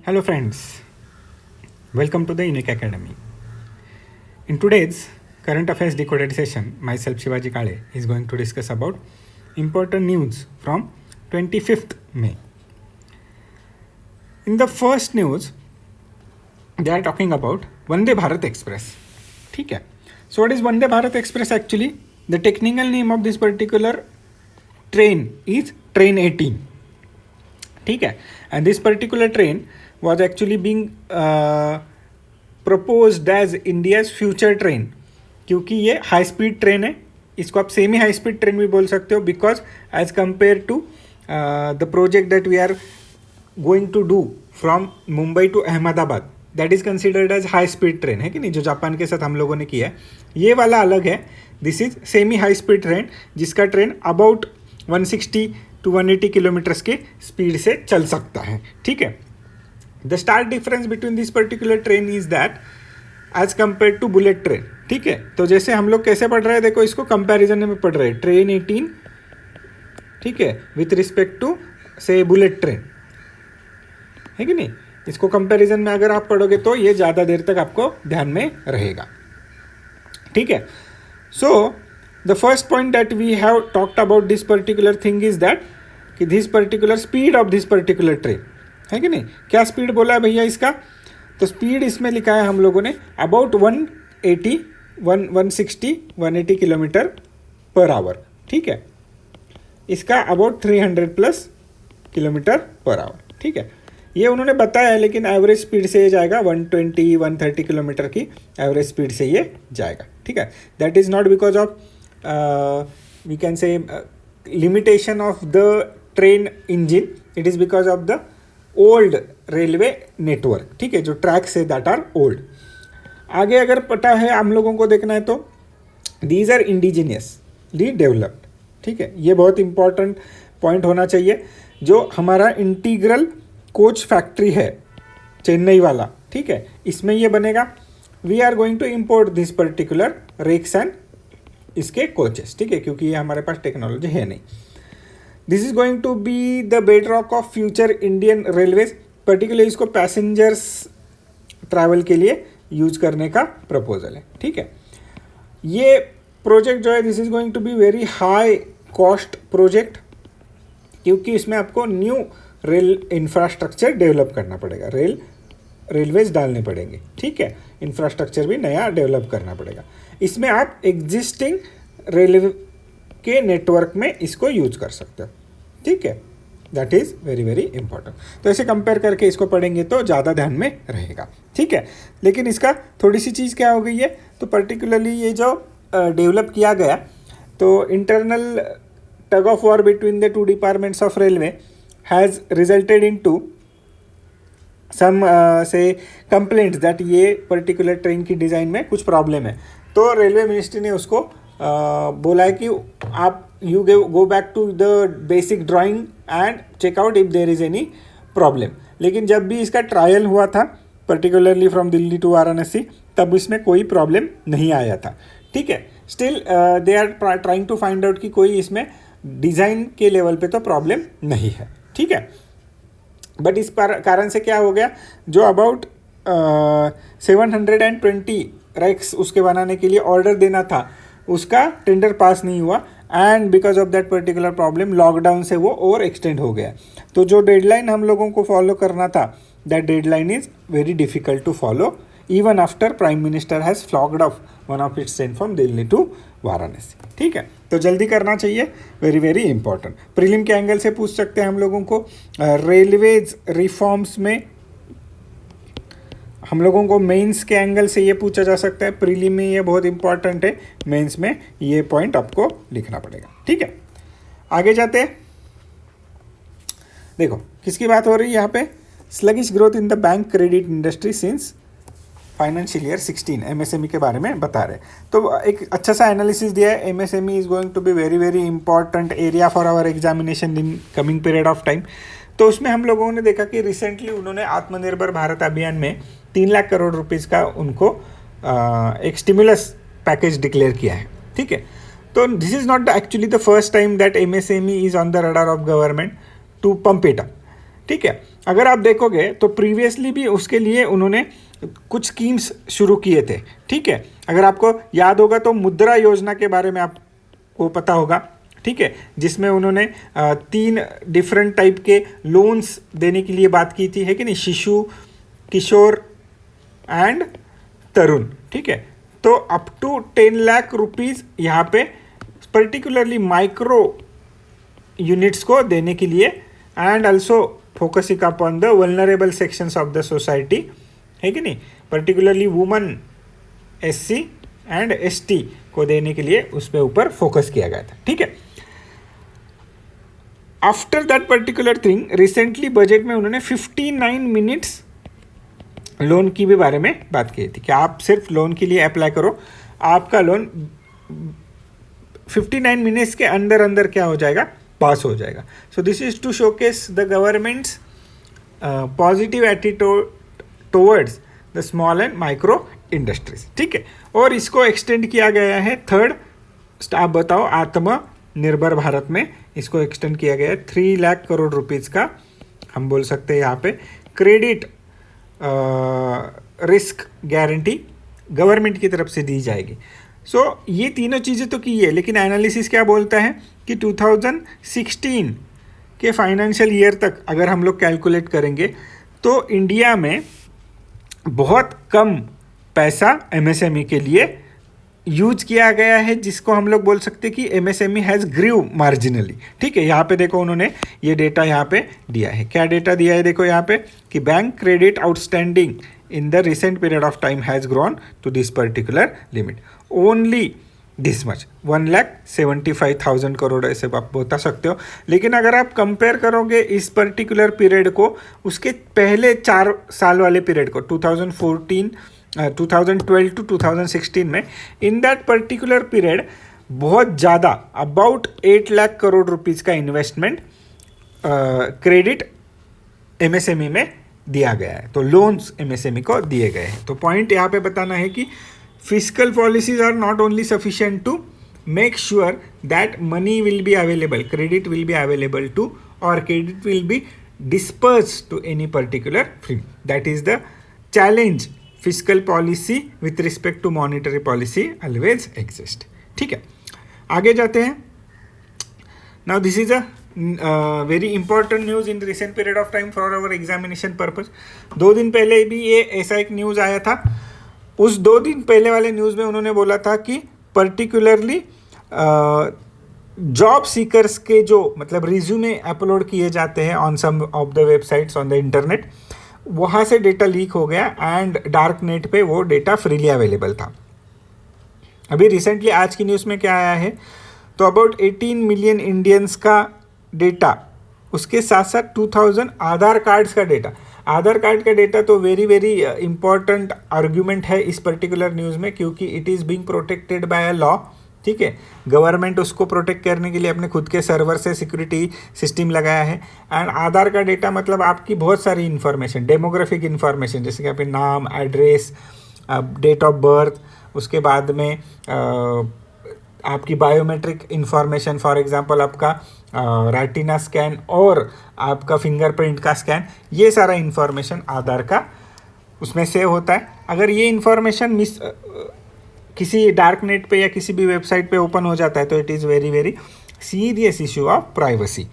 Hello friends, welcome to the Unique Academy. In today's current affairs decoded session, myself Shivaji Kale is going to discuss about important news from 25th May. In the first news, they are talking about Vande Bharat Express. ठीक है. So what is Vande Bharat Express actually? The technical name of this particular train is Train 18. ठीक है. And this particular train was actually being proposed as India's future train, क्योंकि ये high speed train है. इसको आप semi high speed train भी बोल सकते हो, because as compare to the project that we are going to do from Mumbai to Ahmedabad, that is considered as high speed train, है कि नहीं, जो जापान के साथ हम लोगों ने किया है. ये वाला अलग है. This is semi high speed train, जिसका ट्रेन अबाउट 160 to 180 किलोमीटर्स के स्पीड से चल सकता है. ठीक है. The start difference between this particular train is that as compare to bullet train. ठीक है. तो जैसे हम लोग कैसे पढ़ रहे हैं, देखो इसको कंपैरिजन में पढ़ रहे हैं. ट्रेन 18, ठीक है, विथ रिस्पेक्ट टू से बुलेट ट्रेन, है कि नहीं. इसको कंपैरिजन में अगर आप पढ़ोगे तो ये ज़्यादा देर तक आपको ध्यान में रहेगा. ठीक है. So the first point that we have talked about this particular thing is that कि this particular speed of this particular train, है कि नहीं. क्या स्पीड बोला है भैया इसका? तो स्पीड इसमें लिखा है हम लोगों ने अबाउट 160 किलोमीटर पर आवर. ठीक है. इसका अबाउट 300+ किलोमीटर पर आवर. ठीक है. ये उन्होंने बताया है, लेकिन एवरेज स्पीड से ये जाएगा 120-130 किलोमीटर की एवरेज स्पीड से ये जाएगा. ठीक है. That is not because of we can say limitation of the train engine, it is because of the old railway network. ठीक है. जो ट्रैक्स है दैट आर ओल्ड. आगे अगर पता है हम लोगों को देखना है तो दीज आर इंडिजीनियसली डेवलप्ड. ठीक है. ये बहुत इंपॉर्टेंट पॉइंट होना चाहिए. जो हमारा इंटीग्रल कोच फैक्ट्री है चेन्नई वाला, ठीक है, इसमें ये बनेगा. We are going to import this particular rakes and इसके कोचेस. ठीक है. क्योंकि ये हमारे पास टेक्नोलॉजी है नहीं. This is going to be the bedrock of future Indian railways. Particularly इसको पैसेंजर्स ट्रैवल के लिए यूज करने का प्रपोजल है. ठीक है. ये प्रोजेक्ट जो है this is going to be very high cost project, क्योंकि इसमें आपको न्यू रेल इंफ्रास्ट्रक्चर डेवलप करना पड़ेगा. रेलवेज डालने पड़ेंगे. ठीक है. इंफ्रास्ट्रक्चर भी नया डेवलप करना पड़ेगा. इसमें आप एग्जिस्टिंग रेलवे के नेटवर्क में इसको यूज कर सकते हो. ठीक है. That is very very important. तो ऐसे कंपेयर करके इसको पढ़ेंगे तो ज़्यादा ध्यान में रहेगा. ठीक है. लेकिन इसका थोड़ी सी चीज़ क्या हो गई है, तो पर्टिकुलरली ये जो डेवलप किया गया, तो internal tug of war between the two departments of railway has resulted in to some से कंप्लेंट्स दैट ये पर्टिकुलर ट्रेन की डिज़ाइन में कुछ प्रॉब्लम है. तो रेलवे मिनिस्ट्री ने उसको बोला है कि आप you go back to the basic drawing and check out if there is any problem. लेकिन जब भी इसका ट्रायल हुआ था particularly from Delhi to Varanasi, तब इसमें कोई प्रॉब्लम नहीं आया था. ठीक है. Still they are trying to find out कि कोई इसमें डिज़ाइन के लेवल पे तो प्रॉब्लम नहीं है. ठीक है. बट इस कारण से क्या हो गया, जो अबाउट 720 रैक्स उसके बनाने के लिए ऑर्डर देना था, उसका टेंडर पास नहीं हुआ. And because of that particular problem lockdown से वो और एक्सटेंड हो गया. तो जो डेडलाइन हम लोगों को फॉलो करना था, that deadline is very difficult to follow even after prime minister has flagged off one of its train from Delhi to Varanasi. ठीक है. तो जल्दी करना चाहिए. Very very important. प्रीलिम के एंगल से पूछ सकते हैं हम लोगों को. रेलवेज रिफॉर्म्स में हम लोगों को मेंस के एंगल से ये पूछा जा सकता है. प्रीलिम में ये बहुत इंपॉर्टेंट है, मेंस में ये पॉइंट आपको लिखना पड़ेगा. ठीक है. आगे जाते हैं. देखो किसकी बात हो रही है यहाँ पे. Sluggish growth in the bank credit industry since financial year 16 MSME के बारे में बता रहे. तो एक अच्छा सा एनालिसिस दिया है. MSME is going to be very very important area for our examination in coming period of time. तो उसमें हम लोगों ने देखा कि रिसेंटली उन्होंने आत्मनिर्भर भारत अभियान में 3 लाख करोड़ रुपीज़ का उनको एक स्टिमुलस पैकेज डिक्लेयर किया है. ठीक है. तो this is not actually the first time that MSME is on the radar of government to pump it up. ठीक है। अगर आप देखोगे तो प्रीवियसली भी उसके लिए उन्होंने कुछ स्कीम्स शुरू किए थे, ठीक है। अगर आपको याद होगा तो मुद्रा योजना के बारे में आपको पता होगा, ठीक है, जिसमें उन्होंने 3 डिफरेंट टाइप के लोन्स देने के लिए बात की थी, है कि नहीं, शिशु, किशोर एंड तरुण, ठीक है। तो अप टू 10 लाख रुपीज़ यहाँ पे पर्टिकुलरली माइक्रो यूनिट्स को देने के लिए, and also focusing upon the vulnerable sections of the society, है कि नहीं, particularly woman, SC and ST को देने के लिए उस पर ऊपर फोकस किया गया था, ठीक है। After that particular thing recently budget में उन्होंने 59 मिनट्स लोन की भी बारे में बात की थी कि आप सिर्फ लोन के लिए अप्लाई करो, आपका लोन 59 मिनट्स के अंदर अंदर क्या हो जाएगा, पास हो जाएगा। So this is to showcase the government's positive attitude towards the small and micro industries, ठीक है। और इसको एक्सटेंड किया गया है 3rd, आप बताओ, आत्मनिर्भर भारत में इसको एक्सटेंड किया गया है 3 लाख करोड़ रुपीज़ का, हम बोल सकते हैं यहाँ पे क्रेडिट रिस्क गारंटी गवर्नमेंट की तरफ से दी जाएगी। सो ये तीनों चीज़ें तो की है, लेकिन एनालिसिस क्या बोलता है कि 2016 के फाइनेंशियल ईयर तक अगर हम लोग कैलकुलेट करेंगे तो इंडिया में बहुत कम पैसा MSME के लिए यूज किया गया है, जिसको हम लोग बोल सकते हैं कि MSME हैज़ ग्रीव मार्जिनली, ठीक है। यहाँ पे देखो उन्होंने ये डेटा यहाँ पे दिया है, क्या डेटा दिया है, देखो यहाँ पे कि bank credit outstanding in the recent period of time has grown to this particular limit, only this much, 1,75,000 crore, ऐसे आप बता सकते हो। लेकिन अगर आप कंपेयर करोगे इस पर्टिकुलर पीरियड को उसके पहले 4 साल वाले पीरियड को 2012 टू 2016 में, इन दैट पर्टिकुलर पीरियड बहुत ज़्यादा अबाउट 8 लाख करोड़ रुपीज़ का इन्वेस्टमेंट क्रेडिट MSME में दिया गया है, तो लोन्स MSME को दिए गए हैं। तो पॉइंट यहाँ पे बताना है कि physical policies are not only sufficient to make sure that money will be available, credit will be available too, और credit will be disperse to any particular film. That is the challenge physical policy with respect to monetary policy always exist, ठीक है। आगे जाते हैं। Now this is a very important news in recent period of time for our examination purpose. 2 दिन पहले भी ये ऐसा एक न्यूज़ आया था। उस 2 दिन पहले वाले न्यूज़ में उन्होंने बोला था कि पर्टिकुलरली जॉब सीकर्स के जो मतलब रिज्यूमे अपलोड किए जाते हैं on some of the websites on the internet, वहाँ से डेटा लीक हो गया एंड डार्क नेट पे वो डेटा फ्रीली अवेलेबल था। अभी रिसेंटली आज की न्यूज़ में क्या आया है, तो अबाउट 18 मिलियन इंडियंस का डेटा, उसके साथ साथ 2000 आधार कार्ड्स का डेटा। आधार कार्ड का डेटा तो वेरी वेरी इंपॉर्टेंट आर्ग्यूमेंट है इस पर्टिकुलर न्यूज़ में, क्योंकि it is being protected by a law, ठीक है। गवर्नमेंट उसको प्रोटेक्ट करने के लिए अपने खुद के सर्वर से सिक्योरिटी सिस्टम लगाया है। एंड आधार का डेटा मतलब आपकी बहुत सारी इन्फॉर्मेशन, डेमोग्राफिक इन्फॉर्मेशन, जैसे कि आपके नाम, एड्रेस, डेट ऑफ बर्थ, उसके बाद में आपकी बायोमेट्रिक इन्फॉर्मेशन, फॉर एग्जांपल आपका रेटिना स्कैन और आपका फिंगरप्रिंट का स्कैन, ये सारा इन्फॉर्मेशन आधार का उसमें सेव होता है। अगर ये इन्फॉर्मेशन किसी डार्क नेट पे या किसी भी वेबसाइट पे ओपन हो जाता है तो it is very very serious issue of privacy,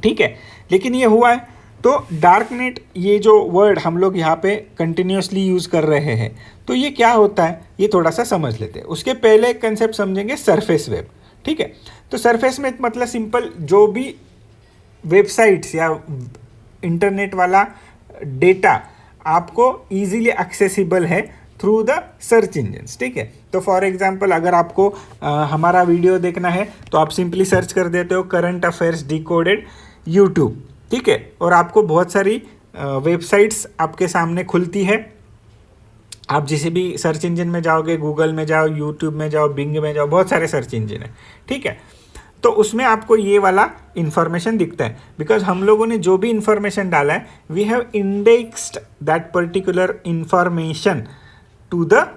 ठीक है। लेकिन ये हुआ है तो डार्क नेट, ये जो वर्ड हम लोग यहाँ पे कंटिन्यूसली यूज़ कर रहे हैं, तो ये क्या होता है ये थोड़ा सा समझ लेते हैं। उसके पहले एक कंसेप्ट समझेंगे, सरफेस वेब, ठीक है। तो सरफेस में मतलब सिंपल जो भी वेबसाइट्स या इंटरनेट वाला डेटा आपको इजीली एक्सेसिबल है थ्रू द सर्च इंजन्स, ठीक है। तो फॉर एग्जांपल अगर आपको हमारा वीडियो देखना है तो आप सिंपली सर्च कर देते हो करंट अफेयर्स डिकोडेड यूट्यूब, ठीक है, और आपको बहुत सारी वेबसाइट्स आपके सामने खुलती है। आप जिसे भी सर्च इंजन में जाओगे, गूगल में जाओ, यूट्यूब में जाओ, बिंग में जाओ, बहुत सारे सर्च इंजन है, ठीक है। तो उसमें आपको ये वाला इन्फॉर्मेशन दिखता है, बिकॉज हम लोगों ने जो भी इन्फॉर्मेशन डाला है we have indexed that particular information to the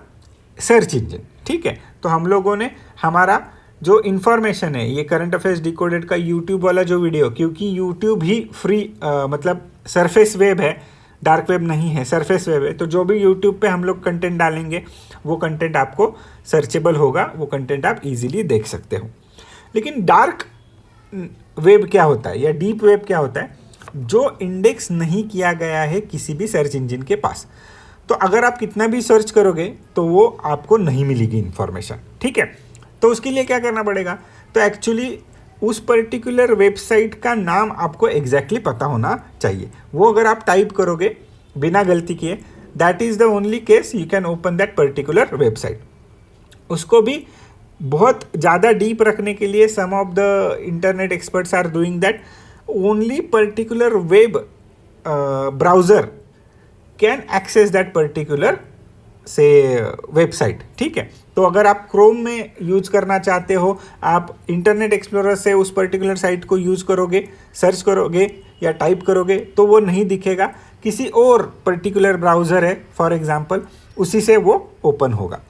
search engine, ठीक है। तो हम लोगों ने हमारा जो इन्फॉर्मेशन है, ये करंट अफेयर्स डिकोडेड का यूट्यूब वाला जो वीडियो, क्योंकि यूट्यूब ही फ्री मतलब सरफेस वेब है, डार्क वेब नहीं है, सरफेस वेब है, तो जो भी यूट्यूब पे हम लोग कंटेंट डालेंगे वो कंटेंट आपको सर्चेबल होगा, वो कंटेंट आप इजीली देख सकते हो। लेकिन डार्क वेब क्या होता है या डीप वेब क्या होता है? जो इंडेक्स नहीं किया गया है किसी भी सर्च इंजन के पास। तो अगर आप कितना भी सर्च करोगे तो वो आपको नहीं मिलेगी इन्फॉर्मेशन, ठीक है। तो उसके लिए क्या करना पड़ेगा? तो एक्चुअली उस पर्टिकुलर वेबसाइट का नाम आपको एग्जैक्टली पता होना चाहिए। वो अगर आप टाइप करोगे बिना गलती किए, that is the only case you can open that particular website. उसको भी बहुत ज़्यादा डीप रखने के लिए some of the internet experts are doing that only particular web browser can access that particular से वेबसाइट, ठीक है। तो अगर आप क्रोम में यूज करना चाहते हो, आप इंटरनेट एक्सप्लोरर से उस पर्टिकुलर साइट को यूज करोगे, सर्च करोगे या टाइप करोगे तो वो नहीं दिखेगा, किसी और पर्टिकुलर ब्राउज़र है फॉर एग्जांपल, उसी से वो ओपन होगा।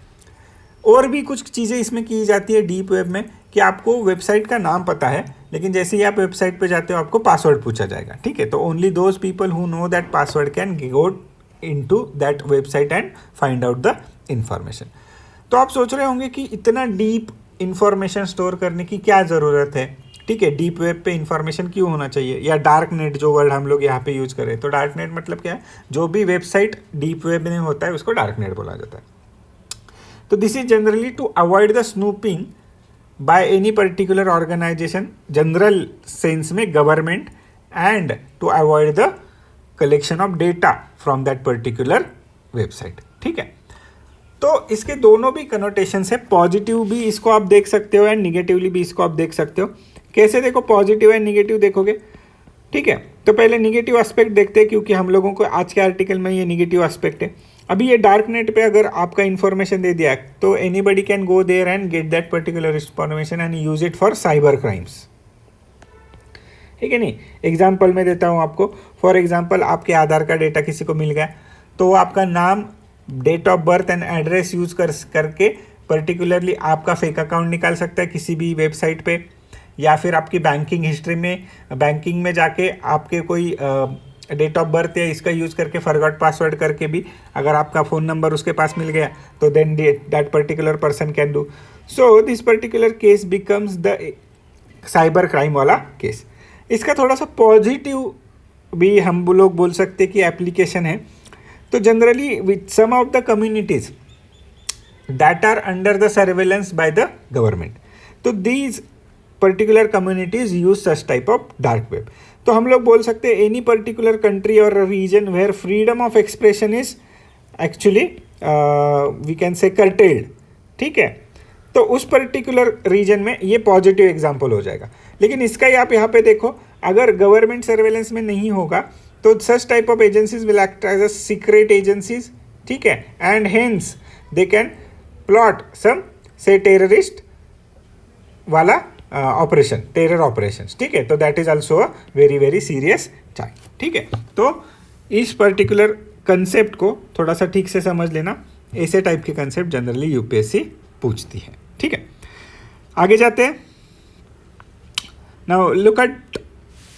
और भी कुछ चीज़ें इसमें की जाती है डीप वेब में कि आपको वेबसाइट का नाम पता है, लेकिन जैसे ही आप वेबसाइट पे जाते हो आपको पासवर्ड पूछा जाएगा, ठीक है। तो only those people who know that password can go into that website and find out the information। तो आप सोच रहे होंगे कि इतना डीप इंफॉर्मेशन स्टोर करने की क्या ज़रूरत है, ठीक है, डीप वेब पे इंफॉर्मेशन क्यों होना चाहिए, या डार्क नेट जो वर्ड हम लोग यहाँ पे यूज करें। तो डार्क नेट मतलब क्या है? जो भी वेबसाइट डीप वेब में होता है उसको डार्क नेट बोला जाता है। तो this is generally to avoid the snooping by any particular organisation, general sense में government, and to avoid the collection of data from that particular website, ठीक है। तो इसके दोनों भी कनोटेशंस है, पॉजिटिव भी इसको आप देख सकते हो एंड निगेटिवली भी इसको आप देख सकते हो। कैसे देखो पॉजिटिव एंड निगेटिव देखोगे, ठीक है। तो पहले निगेटिव एस्पेक्ट देखते हैं, क्योंकि हम लोगों को आज के आर्टिकल में ये निगेटिव एस्पेक्ट है। अभी ये डार्क नेट पे अगर आपका इन्फॉर्मेशन दे दिया तो anybody can go there and get that particular information and use it for cyber crimes, ठीक है। नहीं, एग्जाम्पल मैं देता हूँ आपको। फॉर एग्जाम्पल आपके आधार का डेटा किसी को मिल गया, तो वो आपका नाम, date of birth and address use करके पर्टिकुलरली आपका फेक अकाउंट निकाल सकता है किसी भी वेबसाइट पे, या फिर आपकी बैंकिंग हिस्ट्री में, बैंकिंग में जाके आपके कोई डेट ऑफ बर्थ या इसका यूज करके फॉरगॉट पासवर्ड करके भी अगर आपका फ़ोन नंबर उसके पास मिल गया तो then that particular person can do. So this particular case becomes the cyber crime वाला केस। इसका थोड़ा सा पॉजिटिव भी हम लोग बोल सकते हैं कि एप्लीकेशन है। तो generally with some of the communities that are under the surveillance by the government, तो these particular communities use such type of dark web. तो हम लोग बोल सकते हैं एनी पर्टिकुलर कंट्री और region where freedom of expression is actually we can say curtailed, ठीक है। तो उस पर्टिकुलर रीजन में ये पॉजिटिव एग्जाम्पल हो जाएगा। लेकिन इसका ही आप यहाँ पे देखो, अगर गवर्नमेंट सर्वेलेंस में नहीं होगा तो such type of agencies will act as a secret agencies, ठीक है, and hence they can plot some से टेररिस्ट वाला ऑपरेशन, टेरर ऑपरेशंस, ठीक है। तो that is also a very very serious charge, ठीक है। तो इस पर्टिकुलर कंसेप्ट को थोड़ा सा ठीक से समझ लेना, ऐसे टाइप के कंसेप्ट जनरली यूपीएससी पूछती है, ठीक है। आगे जाते हैं। Now look at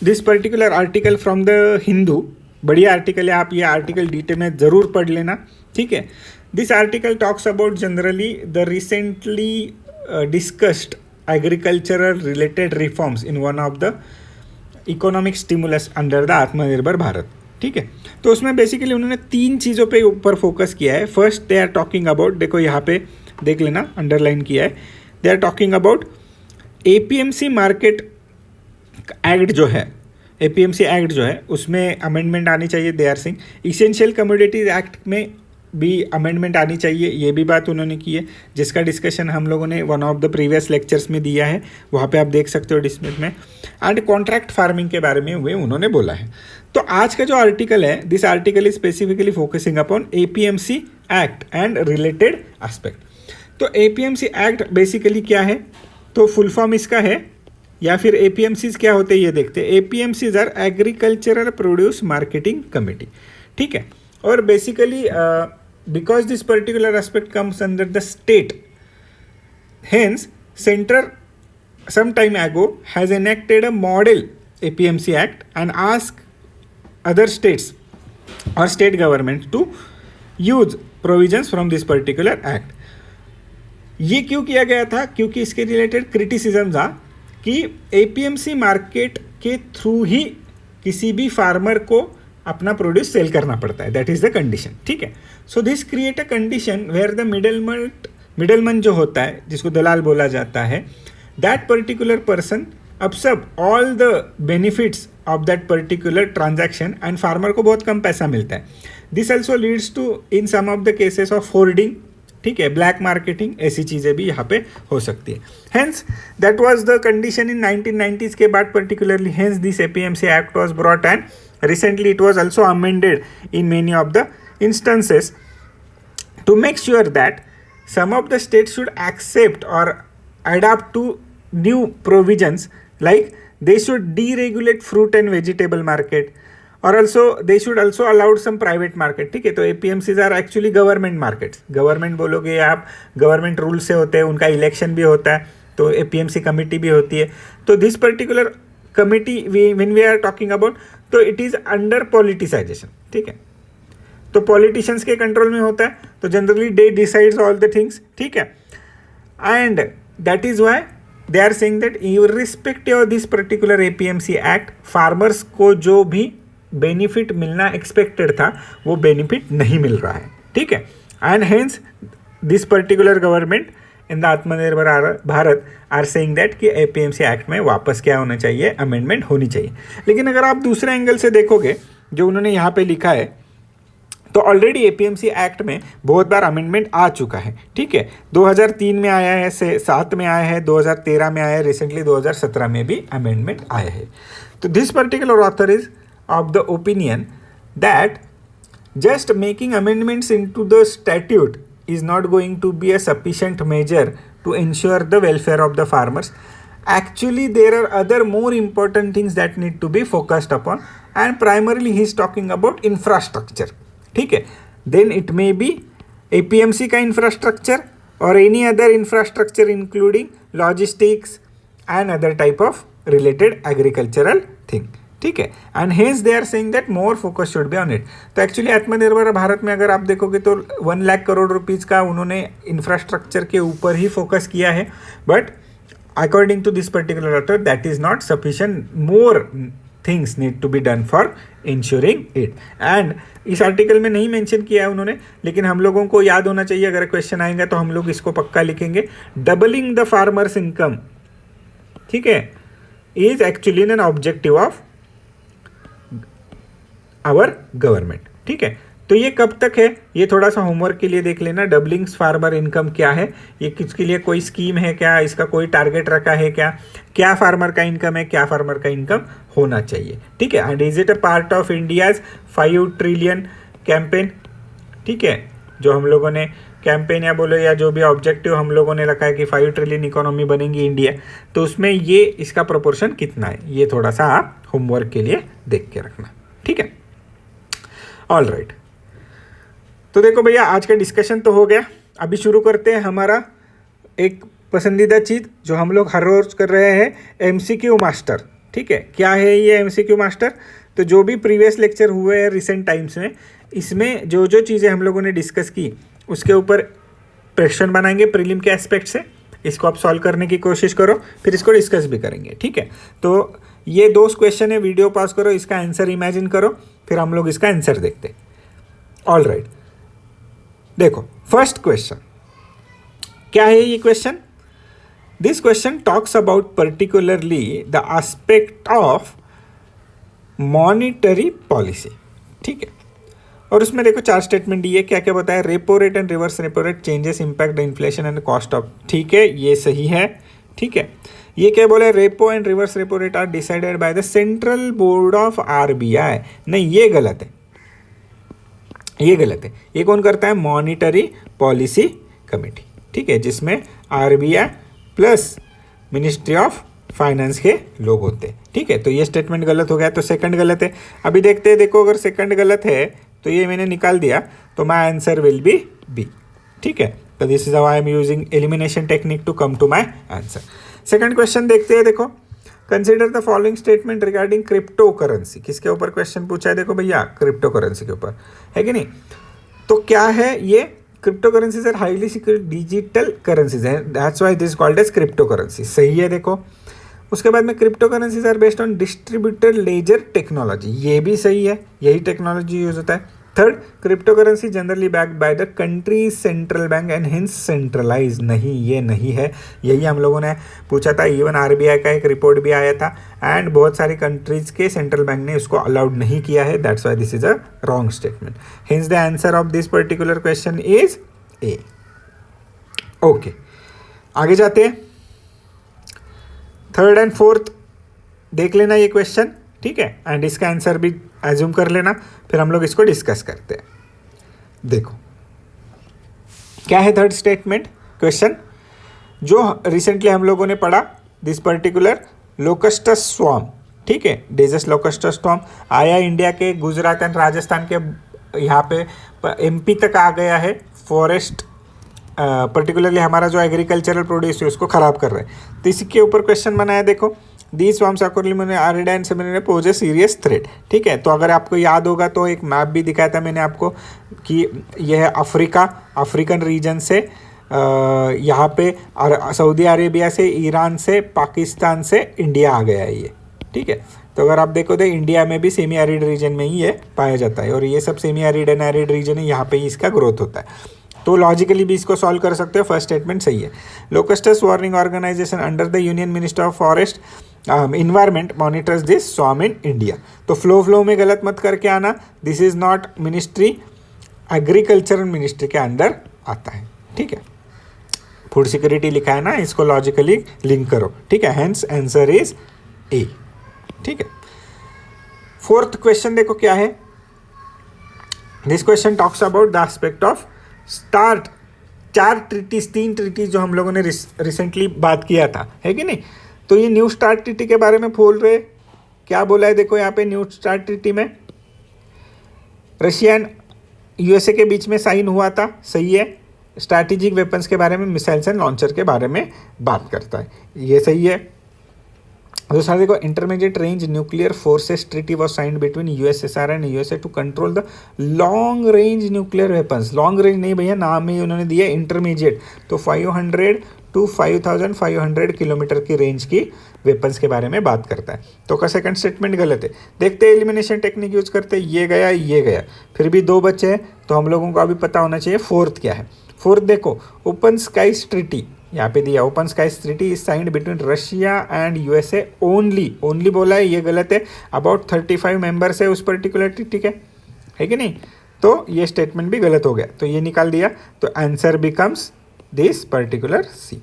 this particular article from the Hindu, बढ़िया आर्टिकल है, आप ये आर्टिकल डिटेल में ज़रूर पढ़ लेना, ठीक है। This article talks about generally the recently discussed agricultural related reforms in one of the economic stimulus under the आत्मनिर्भर भारत, ठीक है। तो उसमें बेसिकली उन्होंने 3 चीज़ों पे ऊपर फोकस किया है। First they are talking about, देखो यहाँ पे देख लेना, अंडरलाइन किया है, they are talking about APMC market act जो है, एपीएमसी एक्ट जो है उसमें अमेंडमेंट आनी चाहिए, they are saying. Essential commodities act में भी अमेंडमेंट आनी चाहिए, ये भी बात उन्होंने की है, जिसका डिस्कशन हम लोगों ने one of the previous lectures में दिया है, वहाँ पे आप देख सकते हो डिस्मिस में। एंड कॉन्ट्रैक्ट फार्मिंग के बारे में वे उन्होंने बोला है। तो आज का जो आर्टिकल है, this article is specifically focusing upon APMC act and related aspect. तो एपीएमसी एक्ट बेसिकली क्या है, तो फुल फॉर्म इसका है, या फिर एपीएमसीज क्या होते हैं ये देखते हैं। APMCs are agricultural produce marketing committee, ठीक है। और basically because this particular aspect comes under the state, hence centre some time ago has enacted a model APMC Act and asked other states or state governments to use provisions from this particular act. ये क्यों किया गया था? क्योंकि इसके related criticism था कि APMC market के थ्रू ही किसी भी फार्मर को अपना प्रोड्यूस सेल करना पड़ता है. That is the condition. ठीक है. So this create a condition where the middleman जो होता है, जिसको दलाल बोला जाता है, that particular person absorb all the benefits of that particular transaction and farmer को बहुत कम पैसा मिलता है. This also leads to in some of the cases of hoarding. ठीक है, ब्लैक मार्केटिंग, ऐसी चीज़ें भी यहाँ पे हो सकती है. Hence that was the condition in 1990s के बाद particularly. Hence this APMC Act was brought and recently it was also amended in many of the instances to make sure that some of the states should accept or adapt to new provisions, like they should deregulate fruit and vegetable market, or also they should also allow some private market. ठीक है, तो APMCs are actually government markets. Government बोलोगे आप, government rule से होते हैं, उनका election भी होता है, तो APMC कमिटी भी होती है. तो this particular committee when we are talking about, तो इट इज़ अंडर पॉलिटिसाइजेशन. ठीक है, तो पॉलिटिशियंस के कंट्रोल में होता है, तो generally they decides all the things. ठीक है, and that is why they are saying that irrespective of this particular APMC act, farmers को जो भी बेनिफिट मिलना एक्सपेक्टेड था वो बेनिफिट नहीं मिल रहा है. ठीक है, and hence this particular government in the आत्मनिर्भर भारत आर सेइंग दैट कि APMC एक्ट में वापस क्या होना चाहिए, अमेंडमेंट होनी चाहिए. लेकिन अगर आप दूसरे एंगल से देखोगे जो उन्होंने यहाँ पे लिखा है, तो ऑलरेडी APMC एक्ट में बहुत बार अमेंडमेंट आ चुका है. ठीक है, 2003 में आया है, 7 में आया है, 2013 में आया है, रिसेंटली 2017 में भी अमेंडमेंट आए हैं. तो this particular author is of the opinion that just making amendments into the statute is not going to be a sufficient measure to ensure the welfare of the farmers. Actually, there are other more important things that need to be focused upon, and primarily he is talking about infrastructure. ठीक है, then it may be APMC का infrastructure or any other infrastructure including logistics and other type of related agricultural thing. ठीक है, and hence they are saying that more focus should be on it. तो actually Atmanirbhar Bharat में अगर आप देखोगे तो 1 lakh crore rupees का उन्होंने इंफ्रास्ट्रक्चर के ऊपर ही फोकस किया है, but according to this particular author that is not sufficient. More things need to be done for ensuring it. And इस आर्टिकल में नहीं मेंशन किया है उन्होंने, लेकिन हम लोगों को याद होना चाहिए, अगर क्वेश्चन आएगा तो हम लोग इसको पक्का लिखेंगे. डबलिंग द फार्मर्स इनकम, ठीक है, is actually an objective of our government. ठीक है, तो ये कब तक है, ये थोड़ा सा होमवर्क के लिए देख लेना. डबलिंग्स फार्मर इनकम क्या है, ये किसके लिए कोई स्कीम है क्या, इसका कोई टारगेट रखा है क्या, क्या फार्मर का इनकम है, क्या फार्मर का इनकम होना चाहिए. ठीक है, and is it a part of India's 5 trillion campaign. ठीक है, जो हम लोगों ने कैंपेन या बोलो या जो भी ऑब्जेक्टिव हम लोगों ने रखा है कि 5 ट्रिलियन इकोनॉमी बनेगी इंडिया, तो उसमें ये इसका प्रोपोर्शन कितना है, ये थोड़ा सा आप होमवर्क के लिए देख के रखना. ठीक है, ऑल राइट. तो देखो भैया, आज का डिस्कशन तो हो गया. अभी शुरू करते हैं हमारा एक पसंदीदा चीज़ जो हम लोग हर रोज कर रहे हैं, MCQ मास्टर. ठीक है, क्या है ये MCQ मास्टर? तो जो भी प्रीवियस लेक्चर हुए हैं रिसेंट टाइम्स में, इसमें जो जो चीज़ें हम लोगों ने डिस्कस की उसके ऊपर क्वेश्चन बनाएंगे प्रीलिम के एस्पेक्ट से. इसको आप सॉल्व करने की कोशिश करो, फिर इसको डिस्कस भी करेंगे. ठीक है, तो ये 2 क्वेश्चन है, वीडियो पॉज करो, इसका आंसर इमेजिन करो, फिर हम लोग इसका आंसर देखते. ऑल राइट, देखो फर्स्ट क्वेश्चन क्या है. ये question, this question talks about particularly the aspect of monetary policy. ठीक है, और उसमें देखो 4 स्टेटमेंट दिए, क्या क्या बताया. Repo rate and reverse repo rate changes impact the inflation and cost of. ठीक है, ये सही है. ठीक है, ये क्या बोला, repo and reverse repo rate are decided by the central board of RBI. नहीं, ये गलत है, ये गलत है. ये कौन करता है, मॉनिटरी पॉलिसी कमेटी. ठीक है, जिसमें RBI plus ministry of finance के लोग होते हैं. ठीक है, तो ये स्टेटमेंट गलत हो गया, तो सेकंड गलत है. अभी देखते हैं, देखो अगर सेकंड गलत है तो ये मैंने निकाल दिया, तो my answer will be B. ठीक है, तो this is how I am using elimination technique to come to my answer. Second question देखते हैं, देखो consider the following statement regarding cryptocurrency. किसके ऊपर क्वेश्चन पूछा है, देखो भैया क्रिप्टो करेंसी के ऊपर, है कि नहीं। तो क्या है ये, crypto currencies are highly secure digital currencies है, that's why this called as crypto currency. सही है। देखो उसके बाद में crypto currencies are based on distributed ledger technology, ये भी सही है, यही टेक्नोलॉजी यूज होता है। Third, crypto currency generally backed by the country central bank and hence centralise, नहीं ये नहीं है, यही हम लोगों ने पूछा था। इवन आरबीआई का एक रिपोर्ट भी आया था एंड बहुत सारी कंट्रीज के सेंट्रल बैंक ने इसको अलाउड नहीं किया है, that's why this is a wrong statement. Hints the answer of this particular question is a. Okay, आगे जाते हैं। थर्ड एंड फोर्थ देख लेना ये क्वेश्चन, ठीक है, एंड इसका आंसर भी एज्यूम कर लेना, फिर हम लोग इसको डिस्कस करते हैं। देखो क्या है थर्ड स्टेटमेंट क्वेश्चन, जो रिसेंटली हम लोगों ने पढ़ा, दिस पर्टिकुलर लोकस्टस स्वार्म, ठीक है, डेजस लोकस्टस स्वार्म आया इंडिया के गुजरात एंड राजस्थान के यहाँ पे एमपी तक आ गया है। फॉरेस्ट पर्टिकुलरली हमारा जो एग्रीकल्चरल प्रोड्यूस है उसको खराब कर रहे हैं, तो इसी के ऊपर क्वेश्चन बनाया। देखो दी स्वार्म्स आरिडा and similar pose a serious threat, ठीक है। तो अगर आपको याद होगा तो एक मैप भी दिखाया था मैंने आपको कि यह अफ्रीकन रीजन से यहाँ पे सऊदी अरेबिया से, ईरान से, पाकिस्तान से इंडिया आ गया है ये, ठीक है। तो अगर आप देखो तो इंडिया में भी सेमी एरिड रीजन में ही ये पाया जाता है, और ये सब semi arid and arid region है, यहाँ पे ही इसका ग्रोथ होता है। तो लॉजिकली भी इसको सॉल्व कर सकते हो, फर्स्ट स्टेटमेंट सही है। Locusts warning organisation under the union minister of forest environment monitors this swarm in India. तो फ्लो में गलत मत करके आना, this is not ministry, agricultural ministry के अंडर आता है, ठीक है। फूड सिक्योरिटी लिखा है ना, इसको लॉजिकली लिंक करो, ठीक है। हेंस आंसर इज ए, ठीक है। फोर्थ क्वेश्चन देखो क्या है, this question talks about the aspect of start, तीन ट्रीटीज जो हम लोगों ने रिसेंटली बात किया था, है कि नहीं। तो ये न्यू स्टार्ट ट्रीटी के बारे में बोल रहे, क्या बोला है देखो यहाँ पे, न्यू स्टार्ट ट्रीटी में रशिया एंड यूएसए के बीच में साइन हुआ था, सही है। स्ट्रैटेजिक वेपन्स के बारे में, मिसाइल्स एंड लॉन्चर के बारे में बात करता है, ये सही है। दूसरा देखो, intermediate range nuclear forces treaty was signed between USSR and USA to control the long range nuclear weapons. Long range नहीं भैया, नाम ही उन्होंने दिया इंटरमीडिएट, तो 500 to 5500 किलोमीटर की रेंज की वेपन्स के बारे में बात करता है। तो का सेकंड स्टेटमेंट गलत है। देखते हैं, एलिमिनेशन टेक्निक यूज करते हैं, ये गया, फिर भी 2 बचे हैं, तो हम लोगों को अभी पता होना चाहिए फोर्थ क्या है। फोर्थ देखो, ओपन स्काईज ट्रीटी यहाँ पे दिया, open skies treaty is signed between Russia and USA only बोला है, ये गलत है। अबाउट 35 मेंबर्स है उस पर्टिकुलर ट्रीटी के, है कि नहीं। तो ये स्टेटमेंट भी गलत हो गया, तो ये निकाल दिया, तो answer becomes this particular C,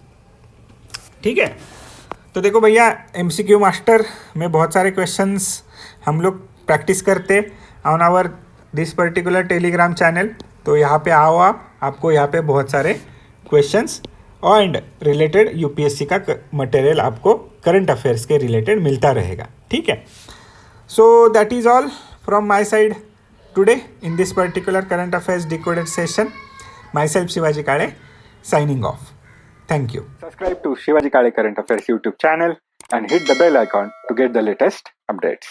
ठीक है। तो देखो भैया, एमसीक्यू मास्टर में बहुत सारे क्वेश्चंस हम लोग प्रैक्टिस करते on our this particular Telegram channel. तो यहाँ पे आओ आपको यहाँ पे बहुत सारे क्वेश्चंस एंड रिलेटेड यूपीएससी का मटेरियल आपको करंट अफेयर्स के रिलेटेड मिलता रहेगा, ठीक है। So that is all from my side today in this particular current affairs decoded session. Myself Shivaji Kale signing off. Thank you. Subscribe to Shivaji Kale Current Affairs YouTube channel and hit the bell icon to get the latest updates.